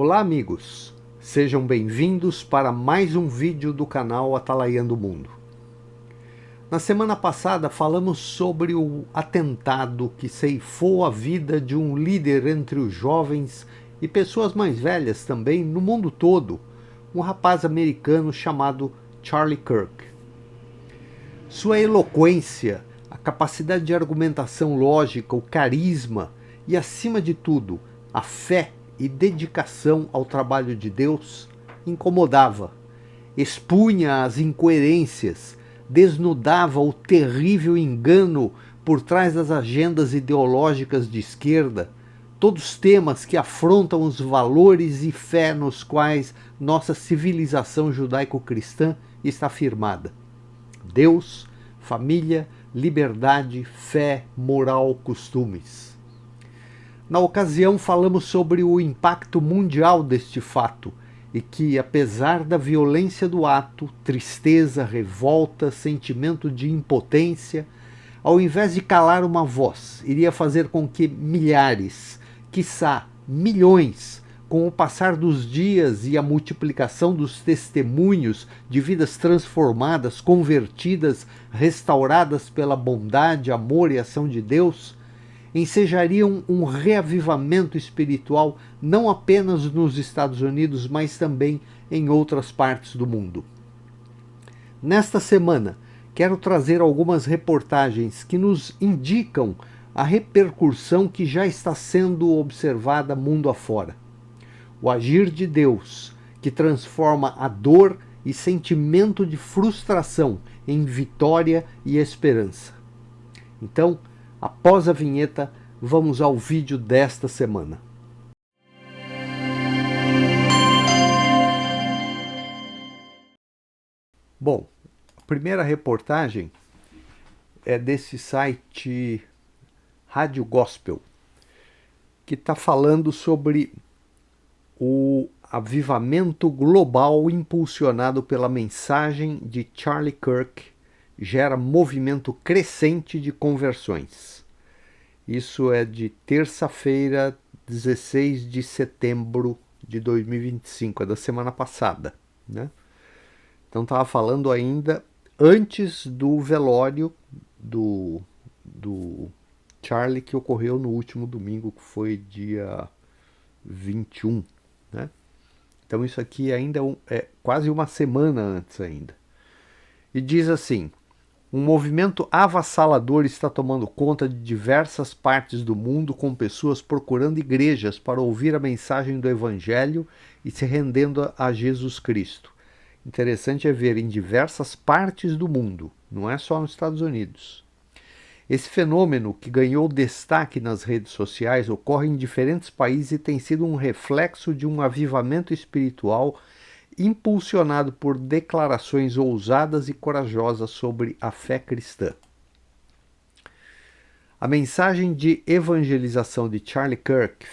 Olá amigos, sejam bem-vindos para mais um vídeo do canal Atalaiando o Mundo. Na semana passada falamos sobre o atentado que ceifou a vida de um líder entre os jovens e pessoas mais velhas também no mundo todo, um rapaz americano chamado Charlie Kirk. Sua eloquência, a capacidade de argumentação lógica, o carisma e, acima de tudo, a fé e dedicação ao trabalho de Deus incomodava, expunha as incoerências, desnudava o terrível engano por trás das agendas ideológicas de esquerda, todos temas que afrontam os valores e fé nos quais nossa civilização judaico-cristã está firmada. Deus, família, liberdade, fé, moral, costumes. Na ocasião falamos sobre o impacto mundial deste fato e que, apesar da violência do ato, tristeza, revolta, sentimento de impotência, ao invés de calar uma voz, iria fazer com que milhares, quiçá milhões, com o passar dos dias e a multiplicação dos testemunhos de vidas transformadas, convertidas, restauradas pela bondade, amor e ação de Deus, ensejariam um reavivamento espiritual não apenas nos Estados Unidos, mas também em outras partes do mundo. Nesta semana, quero trazer algumas reportagens que nos indicam a repercussão que já está sendo observada mundo afora. O agir de Deus, que transforma a dor e sentimento de frustração em vitória e esperança. Então, após a vinheta, vamos ao vídeo desta semana. Bom, a primeira reportagem é desse site Rádio Gospel, que está falando sobre o avivamento global impulsionado pela mensagem de Charlie Kirk gera movimento crescente de conversões. Isso é de terça-feira, 16 de setembro de 2025, é da semana passada, né? Então estava falando ainda antes do velório do Charlie, que ocorreu no último domingo, que foi dia 21, né? Então isso aqui ainda é quase uma semana antes ainda. E diz assim: um movimento avassalador está tomando conta de diversas partes do mundo, com pessoas procurando igrejas para ouvir a mensagem do Evangelho e se rendendo a Jesus Cristo. Interessante é ver em diversas partes do mundo, não é só nos Estados Unidos. Esse fenômeno, que ganhou destaque nas redes sociais, ocorre em diferentes países e tem sido um reflexo de um avivamento espiritual impulsionado por declarações ousadas e corajosas sobre a fé cristã. A mensagem de evangelização de Charlie Kirk,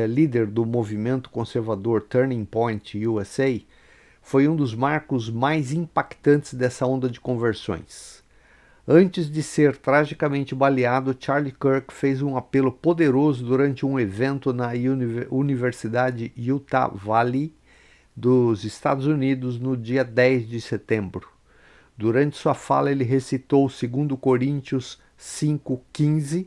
líder do movimento conservador Turning Point USA, foi um dos marcos mais impactantes dessa onda de conversões. Antes de ser tragicamente baleado, Charlie Kirk fez um apelo poderoso durante um evento na Universidade Utah Valley dos Estados Unidos no dia 10 de setembro. Durante sua fala, ele recitou 2 Coríntios 5,15,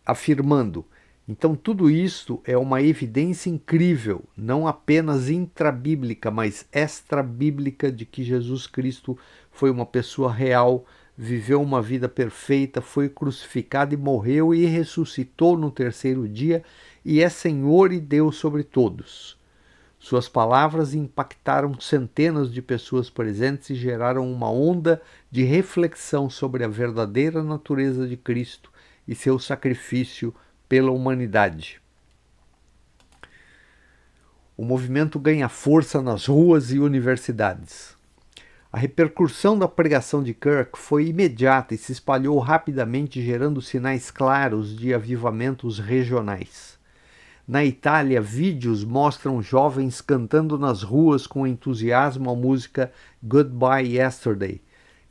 afirmando: então tudo isto é uma evidência incrível, não apenas intrabíblica, mas extrabíblica, de que Jesus Cristo foi uma pessoa real, viveu uma vida perfeita, foi crucificado e morreu e ressuscitou no terceiro dia e é Senhor e Deus sobre todos. Suas palavras impactaram centenas de pessoas presentes e geraram uma onda de reflexão sobre a verdadeira natureza de Cristo e seu sacrifício pela humanidade. O movimento ganha força nas ruas e universidades. A repercussão da pregação de Kirk foi imediata e se espalhou rapidamente, gerando sinais claros de avivamentos regionais. Na Itália, vídeos mostram jovens cantando nas ruas com entusiasmo a música Goodbye Yesterday,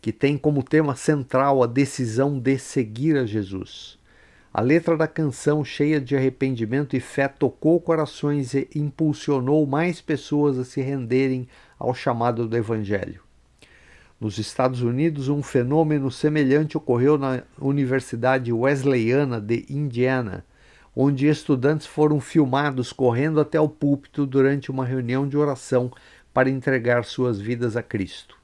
que tem como tema central a decisão de seguir a Jesus. A letra da canção, cheia de arrependimento e fé, tocou corações e impulsionou mais pessoas a se renderem ao chamado do Evangelho. Nos Estados Unidos, um fenômeno semelhante ocorreu na Universidade Wesleyana de Indiana, onde estudantes foram filmados correndo até o púlpito durante uma reunião de oração para entregar suas vidas a Cristo.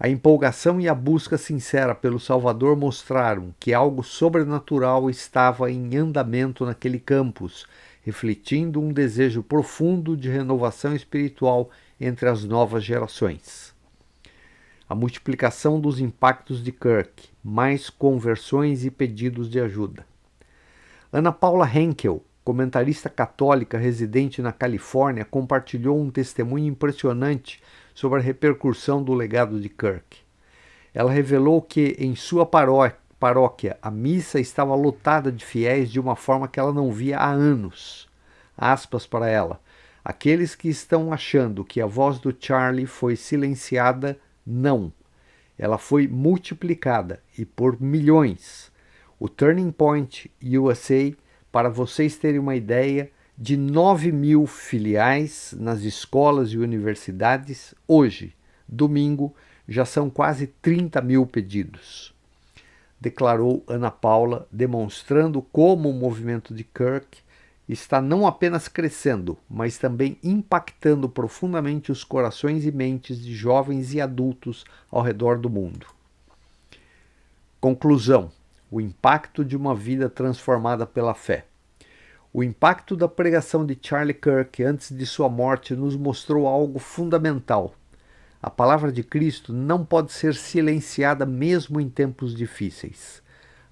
A empolgação e a busca sincera pelo Salvador mostraram que algo sobrenatural estava em andamento naquele campus, refletindo um desejo profundo de renovação espiritual entre as novas gerações. A multiplicação dos impactos de Kirk, mais conversões e pedidos de ajuda. Ana Paula Henkel, comentarista católica residente na Califórnia, compartilhou um testemunho impressionante sobre a repercussão do legado de Kirk. Ela revelou que em sua paróquia a missa estava lotada de fiéis de uma forma que ela não via há anos. Aspas para ela: aqueles que estão achando que a voz do Charlie foi silenciada, não. Ela foi multiplicada e por milhões. O Turning Point USA, para vocês terem uma ideia, de 9.000 filiais nas escolas e universidades, hoje, domingo, já são quase 30.000 pedidos. Declarou Ana Paula, demonstrando como o movimento de Kirk está não apenas crescendo, mas também impactando profundamente os corações e mentes de jovens e adultos ao redor do mundo. Conclusão: o impacto de uma vida transformada pela fé. O impacto da pregação de Charlie Kirk antes de sua morte nos mostrou algo fundamental. A palavra de Cristo não pode ser silenciada mesmo em tempos difíceis.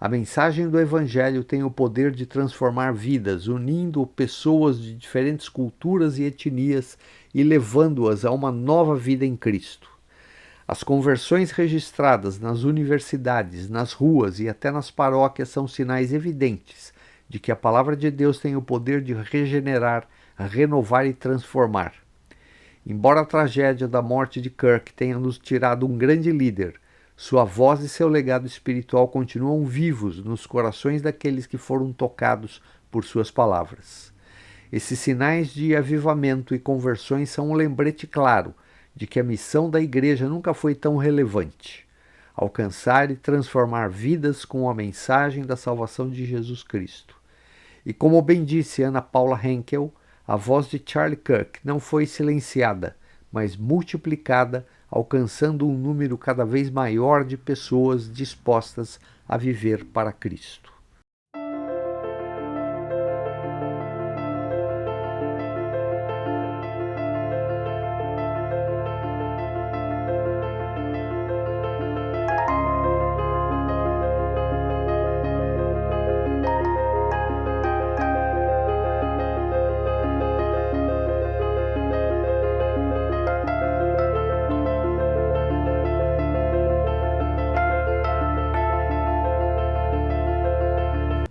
A mensagem do Evangelho tem o poder de transformar vidas, unindo pessoas de diferentes culturas e etnias e levando-as a uma nova vida em Cristo. As conversões registradas nas universidades, nas ruas e até nas paróquias são sinais evidentes de que a palavra de Deus tem o poder de regenerar, renovar e transformar. Embora a tragédia da morte de Kirk tenha nos tirado um grande líder, sua voz e seu legado espiritual continuam vivos nos corações daqueles que foram tocados por suas palavras. Esses sinais de avivamento e conversões são um lembrete claro de que a missão da igreja nunca foi tão relevante: alcançar e transformar vidas com a mensagem da salvação de Jesus Cristo. E como bem disse Ana Paula Henkel, a voz de Charlie Kirk não foi silenciada, mas multiplicada, alcançando um número cada vez maior de pessoas dispostas a viver para Cristo.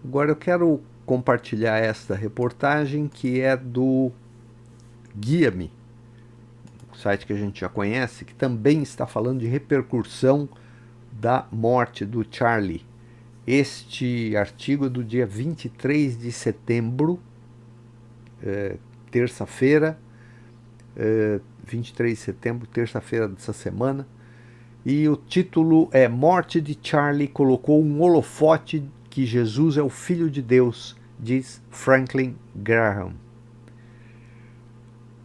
Agora eu quero compartilhar esta reportagem que é do Guia-me, site que a gente já conhece, que também está falando de repercussão da morte do Charlie. Este artigo é do dia 23 de setembro, terça-feira, 23 de setembro, terça-feira dessa semana, e o título é Morte de Charlie colocou um holofote que Jesus é o Filho de Deus, diz Franklin Graham.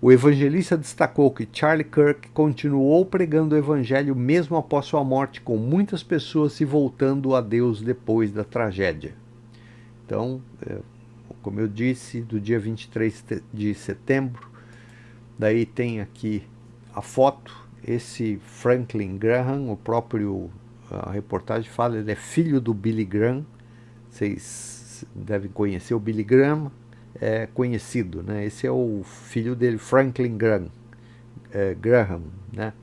O evangelista destacou que Charlie Kirk continuou pregando o evangelho mesmo após sua morte, com muitas pessoas se voltando a Deus depois da tragédia. Então, como eu disse, do dia 23 de setembro, daí tem aqui a foto, esse Franklin Graham, a reportagem fala, ele é filho do Billy Graham. Vocês devem conhecer o Billy Graham, é conhecido, né? Esse é o filho dele, Franklin Graham, né?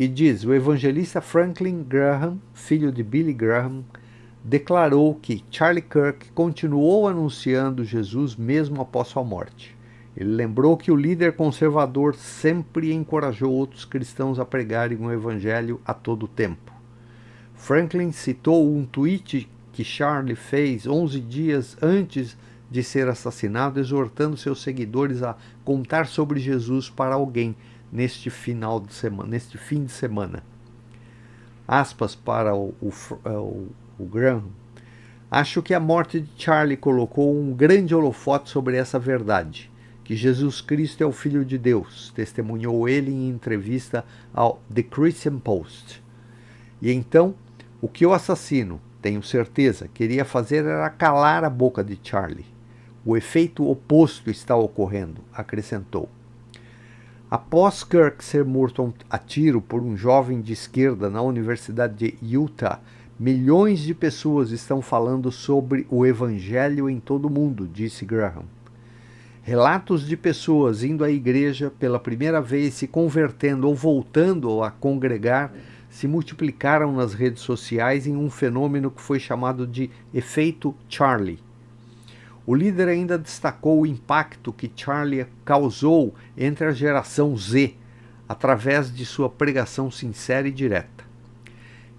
E diz, o evangelista Franklin Graham, filho de Billy Graham, declarou que Charlie Kirk continuou anunciando Jesus mesmo após sua morte. Ele lembrou que o líder conservador sempre encorajou outros cristãos a pregarem o evangelho a todo tempo. Franklin citou um tweet que Charlie fez 11 dias antes de ser assassinado, exortando seus seguidores a contar sobre Jesus para alguém neste final de semana, neste fim de semana. Aspas para o Graham. Acho que a morte de Charlie colocou um grande holofote sobre essa verdade, que Jesus Cristo é o Filho de Deus, testemunhou ele em entrevista ao The Christian Post. E então, o que o assassino, tenho certeza, queria fazer era calar a boca de Charlie. O efeito oposto está ocorrendo, acrescentou. Após Kirk ser morto a tiro por um jovem de esquerda na Universidade de Utah, milhões de pessoas estão falando sobre o Evangelho em todo o mundo, disse Graham. Relatos de pessoas indo à igreja pela primeira vez, se convertendo ou voltando a congregar, se multiplicaram nas redes sociais em um fenômeno que foi chamado de efeito Charlie. O líder ainda destacou o impacto que Charlie causou entre a geração Z, através de sua pregação sincera e direta.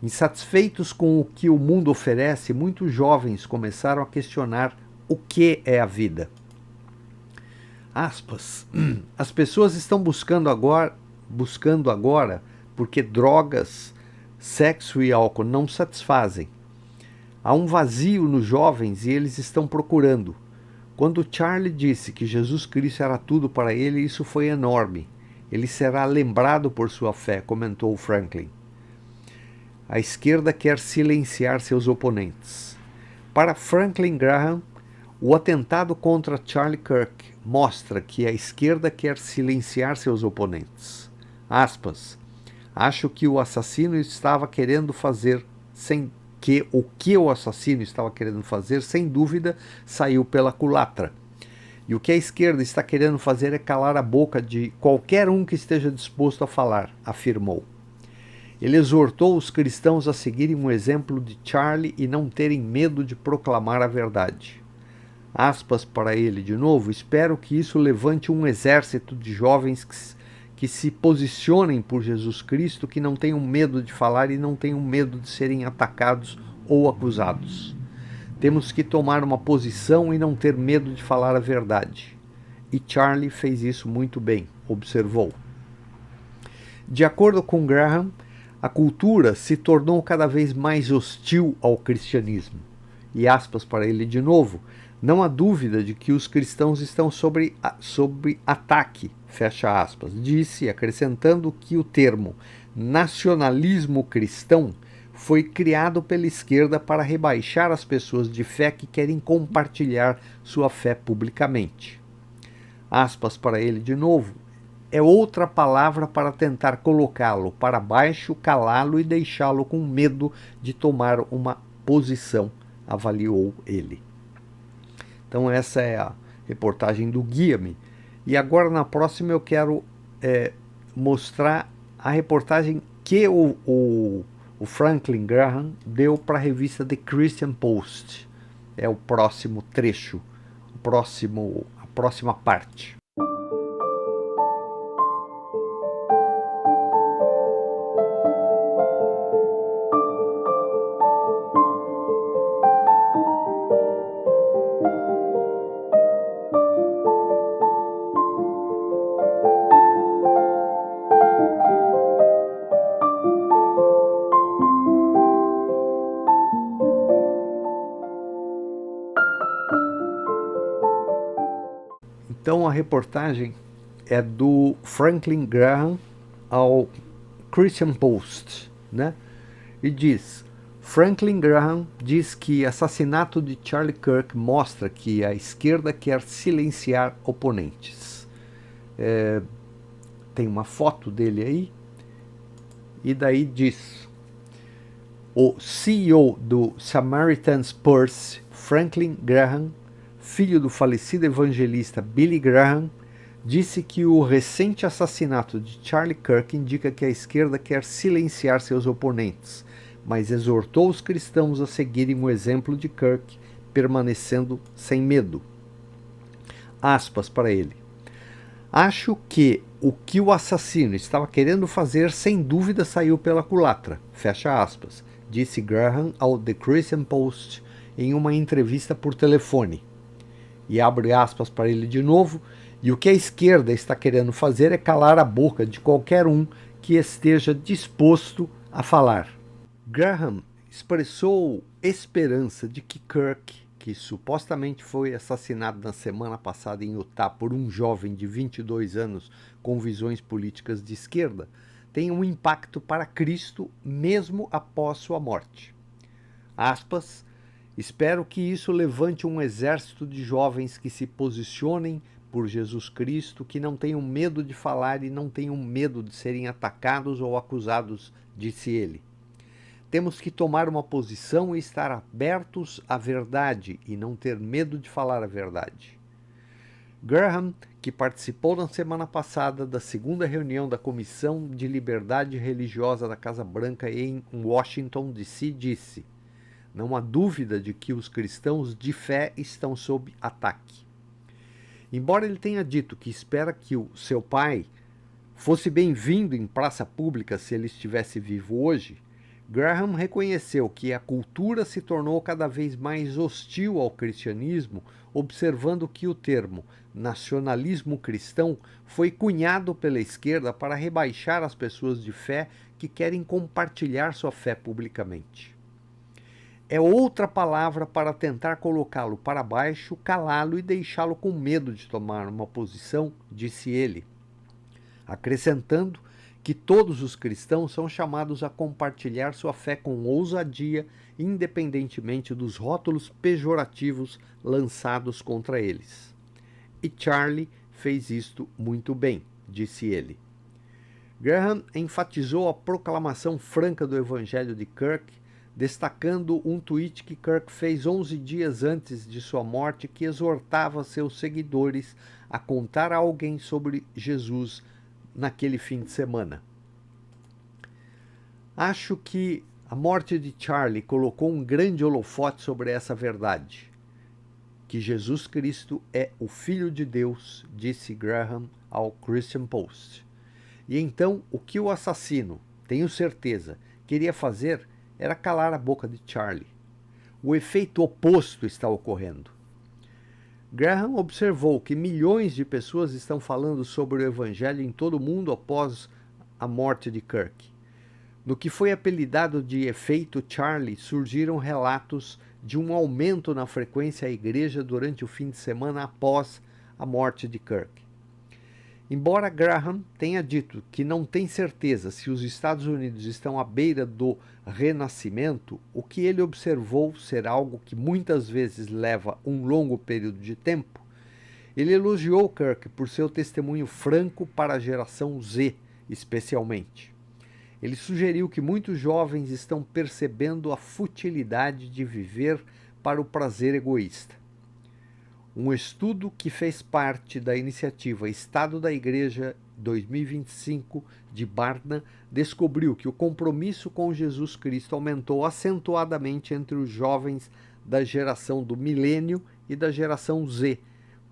Insatisfeitos com o que o mundo oferece, muitos jovens começaram a questionar o que é a vida. Aspas. As pessoas estão buscando agora porque drogas, sexo e álcool não satisfazem. Há um vazio nos jovens e eles estão procurando. Quando Charlie disse que Jesus Cristo era tudo para ele, isso foi enorme. Ele será lembrado por sua fé, comentou Franklin. A esquerda quer silenciar seus oponentes. Para Franklin Graham, o atentado contra Charlie Kirk mostra que a esquerda quer silenciar seus oponentes. Aspas. Acho que o assassino estava querendo fazer o que o assassino estava querendo fazer, sem dúvida, saiu pela culatra. E o que a esquerda está querendo fazer é calar a boca de qualquer um que esteja disposto a falar, afirmou. Ele exortou os cristãos a seguirem um exemplo de Charlie e não terem medo de proclamar a verdade. Aspas para ele de novo, espero que isso levante um exército de jovens que se posicionem por Jesus Cristo, que não tenham medo de falar e não tenham medo de serem atacados ou acusados. Temos que tomar uma posição e não ter medo de falar a verdade. E Charlie fez isso muito bem, observou. De acordo com Graham, a cultura se tornou cada vez mais hostil ao cristianismo. E aspas para ele de novo, não há dúvida de que os cristãos estão sob ataque, fecha aspas, disse, acrescentando que o termo nacionalismo cristão foi criado pela esquerda para rebaixar as pessoas de fé que querem compartilhar sua fé publicamente. Aspas para ele de novo, é outra palavra para tentar colocá-lo para baixo, calá-lo e deixá-lo com medo de tomar uma posição, avaliou ele. Então essa é a reportagem do Guia-me. E agora na próxima eu quero mostrar a reportagem que o Franklin Graham deu para a revista The Christian Post. É o próximo trecho, a próxima parte. Então a reportagem é do Franklin Graham ao Christian Post, né? E diz, Franklin Graham diz que assassinato de Charlie Kirk mostra que a esquerda quer silenciar oponentes. Tem uma foto dele aí, e daí diz, o CEO do Samaritan's Purse, Franklin Graham, filho do falecido evangelista Billy Graham, disse que o recente assassinato de Charlie Kirk indica que a esquerda quer silenciar seus oponentes, mas exortou os cristãos a seguirem o exemplo de Kirk, permanecendo sem medo. Aspas para ele. Acho que o assassino estava querendo fazer, sem dúvida, saiu pela culatra, fecha aspas, disse Graham ao The Christian Post em uma entrevista por telefone. E abre aspas para ele de novo, e o que a esquerda está querendo fazer é calar a boca de qualquer um que esteja disposto a falar. Graham expressou esperança de que Kirk, que supostamente foi assassinado na semana passada em Utah por um jovem de 22 anos com visões políticas de esquerda, tenha um impacto para Cristo mesmo após sua morte. Aspas, espero que isso levante um exército de jovens que se posicionem por Jesus Cristo, que não tenham medo de falar e não tenham medo de serem atacados ou acusados, disse ele. Temos que tomar uma posição e estar abertos à verdade e não ter medo de falar a verdade. Graham, que participou na semana passada da segunda reunião da Comissão de Liberdade Religiosa da Casa Branca em Washington, D.C., disse: não há dúvida de que os cristãos de fé estão sob ataque. Embora ele tenha dito que espera que o seu pai fosse bem-vindo em praça pública se ele estivesse vivo hoje, Graham reconheceu que a cultura se tornou cada vez mais hostil ao cristianismo, observando que o termo nacionalismo cristão foi cunhado pela esquerda para rebaixar as pessoas de fé que querem compartilhar sua fé publicamente. É outra palavra para tentar colocá-lo para baixo, calá-lo e deixá-lo com medo de tomar uma posição, disse ele, acrescentando que todos os cristãos são chamados a compartilhar sua fé com ousadia, independentemente dos rótulos pejorativos lançados contra eles. E Charlie fez isto muito bem, disse ele. Graham enfatizou a proclamação franca do Evangelho de Kirk, destacando um tweet que Kirk fez 11 dias antes de sua morte, que exortava seus seguidores a contar a alguém sobre Jesus naquele fim de semana. Acho que a morte de Charlie colocou um grande holofote sobre essa verdade, que Jesus Cristo é o Filho de Deus, disse Graham ao Christian Post. E então, o que o assassino, tenho certeza, queria fazer era calar a boca de Charlie. O efeito oposto está ocorrendo. Graham observou que milhões de pessoas estão falando sobre o Evangelho em todo o mundo após a morte de Kirk. No que foi apelidado de efeito Charlie, surgiram relatos de um aumento na frequência à igreja durante o fim de semana após a morte de Kirk. Embora Graham tenha dito que não tem certeza se os Estados Unidos estão à beira do renascimento, o que ele observou ser algo que muitas vezes leva um longo período de tempo, ele elogiou Kirk por seu testemunho franco para a geração Z, especialmente. Ele sugeriu que muitos jovens estão percebendo a futilidade de viver para o prazer egoísta. Um estudo que fez parte da iniciativa Estado da Igreja 2025 de Barna descobriu que o compromisso com Jesus Cristo aumentou acentuadamente entre os jovens da geração do milênio e da geração Z,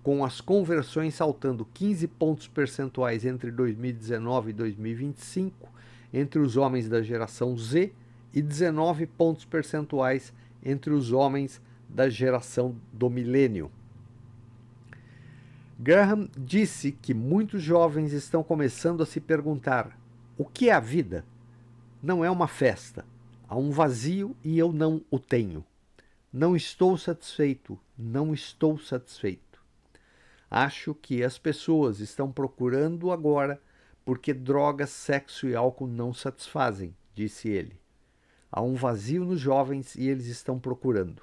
com as conversões saltando 15 pontos percentuais entre 2019 e 2025 entre os homens da geração Z e 19 pontos percentuais entre os homens da geração do milênio. Graham disse que muitos jovens estão começando a se perguntar: o que é a vida? Não é uma festa. Há um vazio e eu não o tenho. Não estou satisfeito, não estou satisfeito. Acho que as pessoas estão procurando agora porque drogas, sexo e álcool não satisfazem, disse ele. Há um vazio nos jovens e eles estão procurando.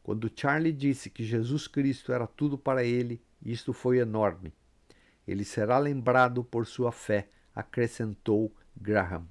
Quando Charlie disse que Jesus Cristo era tudo para ele, isto foi enorme. Ele será lembrado por sua fé, acrescentou Graham.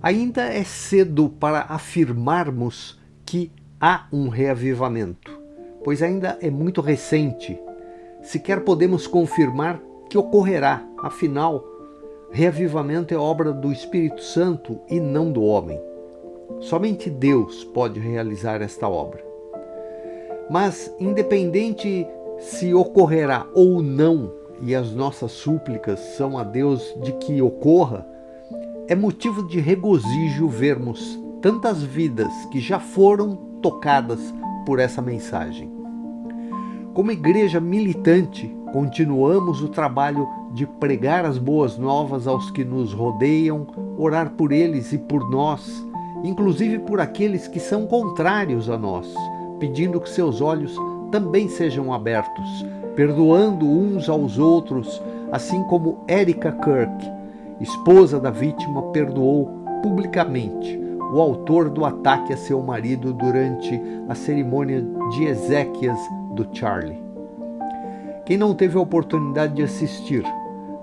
Ainda é cedo para afirmarmos que há um reavivamento, pois ainda é muito recente. Sequer podemos confirmar que ocorrerá, afinal, reavivamento é obra do Espírito Santo e não do homem. Somente Deus pode realizar esta obra. Mas, independente se ocorrerá ou não, e as nossas súplicas são a Deus de que ocorra, é motivo de regozijo vermos tantas vidas que já foram tocadas por essa mensagem. Como igreja militante, continuamos o trabalho de pregar as boas novas aos que nos rodeiam, orar por eles e por nós, inclusive por aqueles que são contrários a nós, pedindo que seus olhos também sejam abertos, perdoando uns aos outros, assim como Erika Kirk, esposa da vítima, perdoou publicamente o autor do ataque a seu marido durante a cerimônia de exéquias do Charlie. Quem não teve a oportunidade de assistir,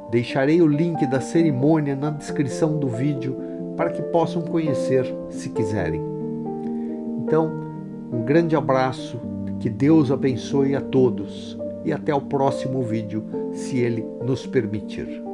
deixarei o link da cerimônia na descrição do vídeo para que possam conhecer se quiserem. Então, um grande abraço, que Deus abençoe a todos e até o próximo vídeo, se Ele nos permitir.